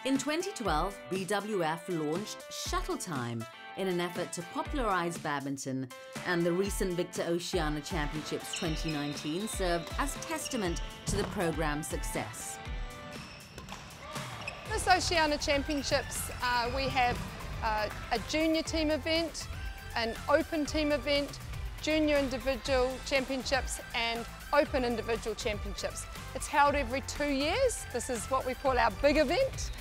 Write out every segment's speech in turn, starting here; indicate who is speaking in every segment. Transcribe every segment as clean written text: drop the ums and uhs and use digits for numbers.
Speaker 1: In 2012, BWF launched Shuttle Time in an effort to popularise badminton, and the recent VICTOR Oceania Championships 2019 served as testament to the programme's success.
Speaker 2: This Oceania Championships, we have a junior team event, an open team event, junior individual championships and open individual championships. It's held every 2 years. This is what we call our big event.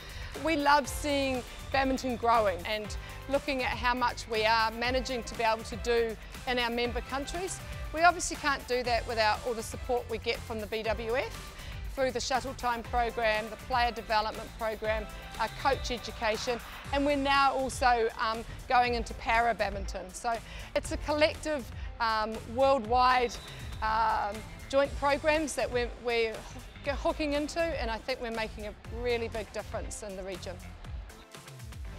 Speaker 2: We love seeing badminton growing and looking at how much we are managing to be able to do in our member countries. We obviously can't do that without all the support we get from the BWF through the Shuttle Time program, the player development program, our coach education, and we're now also going into para badminton. So it's a collective worldwide joint programs that we're hooking into, and I think we're making a really big difference in the region.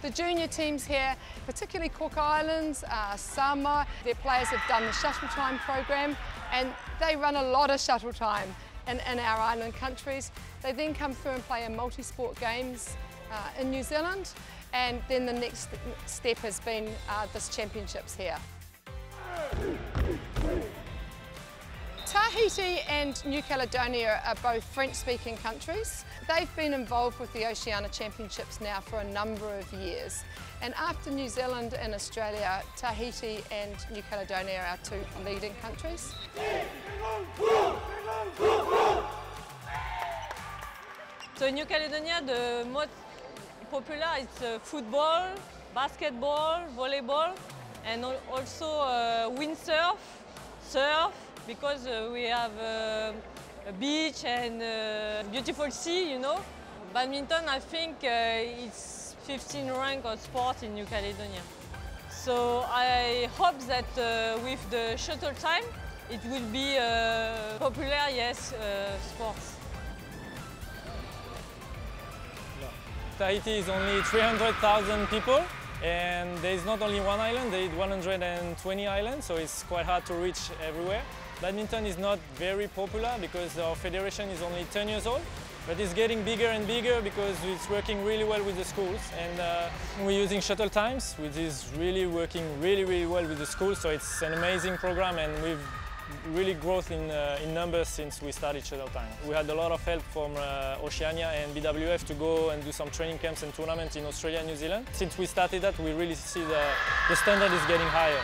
Speaker 2: The junior teams here, particularly Cook Islands, Samoa, their players have done the Shuttle Time program, and they run a lot of Shuttle Time in our island countries. They then come through and play in multi-sport games in New Zealand, and then the next step has been this championships here. Tahiti and New Caledonia are both French-speaking countries. They've been involved with the Oceania Championships now for a number of years. And after New Zealand and Australia, Tahiti and New Caledonia are our two leading countries.
Speaker 3: So in New Caledonia, the most popular is football, basketball, volleyball, and also windsurf, surf, because we have a beach and beautiful sea, you know. Badminton, I think it's 15th rank of sport in New Caledonia. So I hope that with the Shuttle Time, it will be popular, yes, sports.
Speaker 4: Tahiti is only 300,000 people, and there is not only one island, there is 120 islands, so it's quite hard to reach everywhere. Badminton is not very popular because our federation is only 10 years old, but it's getting bigger and bigger because it's working really well with the schools, and we're using Shuttle Times, which is really working really well with the schools, so it's an amazing program, and we've really growth in numbers since we started Shuttle Time. We had a lot of help from Oceania and BWF to go and do some training camps and tournaments in Australia and New Zealand. Since we started that, we really see the standard is getting higher.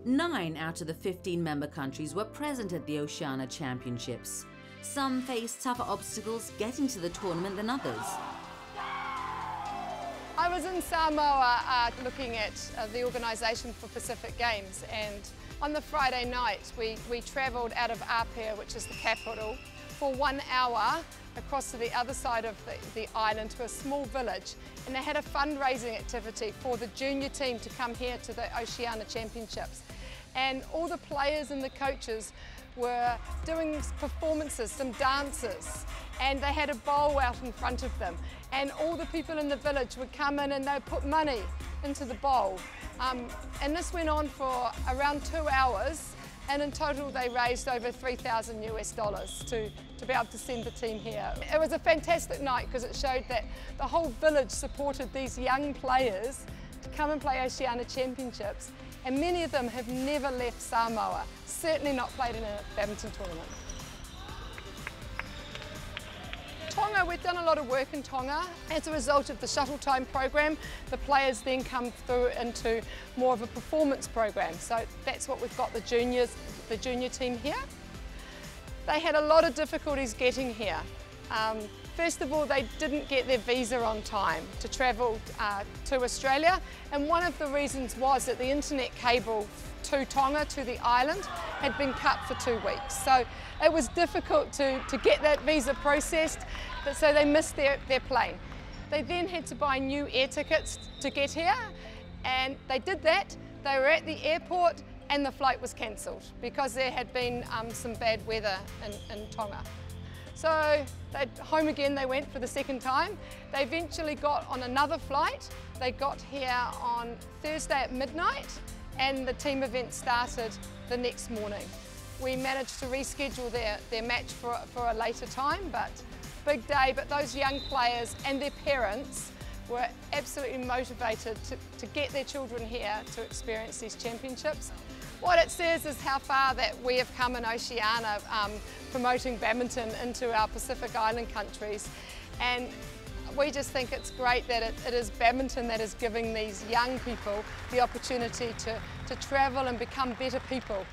Speaker 1: Nine out of the 15 member countries were present at the Oceania Championships. Some faced tougher obstacles getting to the tournament than others.
Speaker 2: I was in Samoa looking at the organisation for Pacific Games, and on the Friday night we travelled out of Apia, which is the capital, for 1 hour across to the other side of the island to a small village, and they had a fundraising activity for the junior team to come here to the Oceania Championships. And all the players and the coaches were doing performances, some dances, and they had a bowl out in front of them, and all the people in the village would come in and they'd put money into the bowl. And this went on for around 2 hours, and in total they raised over $3,000 US to be able to send the team here. It was a fantastic night because it showed that the whole village supported these young players to come and play Oceania Championships, and many of them have never left Samoa, certainly not played in a badminton tournament. Tonga, we've done a lot of work in Tonga. As a result of the Shuttle Time program, the players then come through into more of a performance program. So that's what we've got the junior team here. They had a lot of difficulties getting here. First of all, they didn't get their visa on time to travel to Australia, and one of the reasons was that the internet cable to Tonga, to the island, had been cut for 2 weeks. So it was difficult to get that visa processed, so they missed their plane. They then had to buy new air tickets to get here, and they did that. They were at the airport and the flight was cancelled because there had been some bad weather in Tonga. So home again they went for the second time. They eventually got on another flight. They got here on Thursday at midnight, and the team event started the next morning. we managed to reschedule their match for a later time, but big day. But those young players and their parents were absolutely motivated to get their children here to experience these championships. What it says is how far that we have come in Oceania promoting badminton into our Pacific Island countries, and we just think it's great that it is badminton that is giving these young people the opportunity to travel and become better people